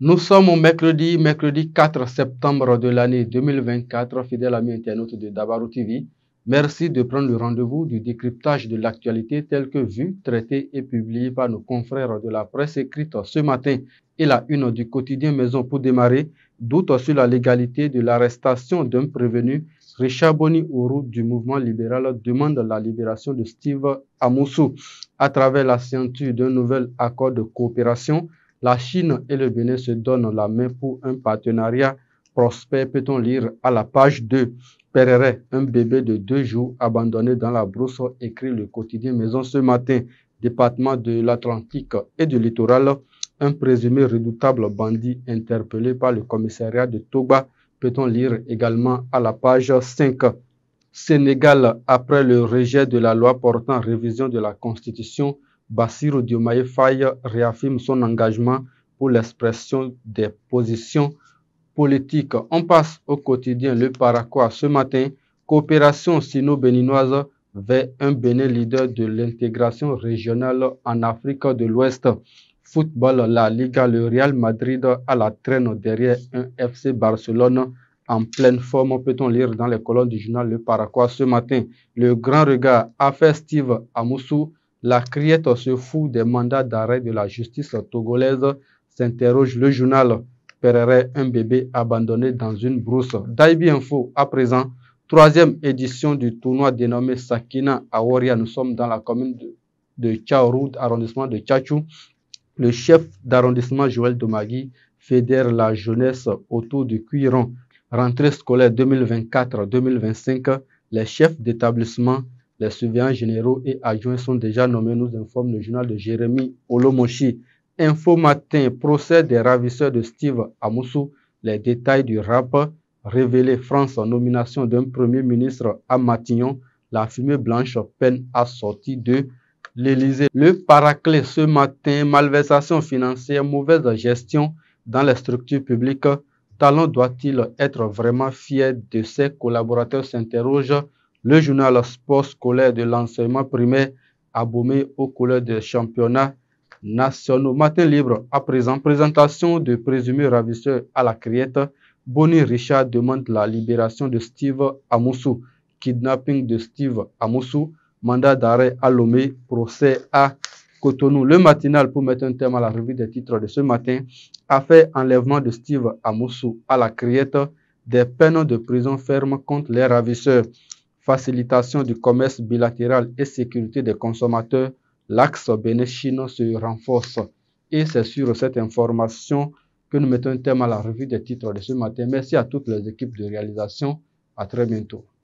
Nous sommes au mercredi 4 septembre de l'année 2024, fidèles amis internautes de Dabarou TV. Merci de prendre le rendez-vous du décryptage de l'actualité tel que vu, traité et publié par nos confrères de la presse écrite ce matin et la une du quotidien Maison. Pour démarrer, doute sur la légalité de l'arrestation d'un prévenu. Richard Boni Ourou du mouvement libéral demande la libération de Steve Amoussou à travers la signature d'un nouvel accord de coopération. La Chine et le Bénin se donnent la main pour un partenariat prospère, peut-on lire à la page 2. Pereret, un bébé de 2 jours abandonné dans la brousse, écrit le quotidien Maison ce matin. Département de l'Atlantique et du littoral, un présumé redoutable bandit interpellé par le commissariat de Toba, peut-on lire également à la page 5. Sénégal, après le rejet de la loi portant révision de la Constitution, Bassirou Diomaye Faye réaffirme son engagement pour l'expression des positions politiques. On passe au quotidien Le Paraquois ce matin. Coopération sino-béninoise vers un Bénin leader de l'intégration régionale en Afrique de l'Ouest. Football, la Liga, le Real Madrid à la traîne derrière un FC Barcelone en pleine forme, peut-on lire dans les colonnes du journal Le Paraquois ce matin. Le grand regard, affaire Steve Amoussou. La criette se fout des mandats d'arrêt de la justice togolaise, s'interroge le journal. Pereret, un bébé abandonné dans une brousse. Daibi Info, à présent, 3e édition du tournoi dénommé Sakina à Oria. Nous sommes dans la commune de Tchaourou, arrondissement de Tchatchou. Le chef d'arrondissement Joël Domagui fédère la jeunesse autour du cuiron. Rentrée scolaire 2024-2025, les chefs d'établissement, les surveillants généraux et adjoints sont déjà nommés, nous informe le journal de Jérémy Olomoshi. Info Matin, procès des ravisseurs de Steve Amoussou, les détails du rap, révélé France en nomination d'un premier ministre à Matignon, la fumée blanche peine à sortir de l'Élysée. Le Paraclet ce matin, malversation financière, mauvaise gestion dans les structures publiques. Talon doit-il être vraiment fier de ses collaborateurs, s'interroge le journal Sport scolaire de l'enseignement primaire, abommé aux couleurs des championnats nationaux. Matin libre, à présent, présentation de présumés ravisseurs à la criette. Boni Richard demande la libération de Steve Amoussou. Kidnapping de Steve Amoussou, mandat d'arrêt à Lomé, procès à Cotonou. Le matinal, pour mettre un terme à la revue des titres de ce matin, affaire enlèvement de Steve Amoussou à la criette, des peines de prison ferme contre les ravisseurs, facilitation du commerce bilatéral et sécurité des consommateurs, l'axe Bénin-Chine se renforce. Et c'est sur cette information que nous mettons un terme à la revue des titres de ce matin. Merci à toutes les équipes de réalisation. À très bientôt.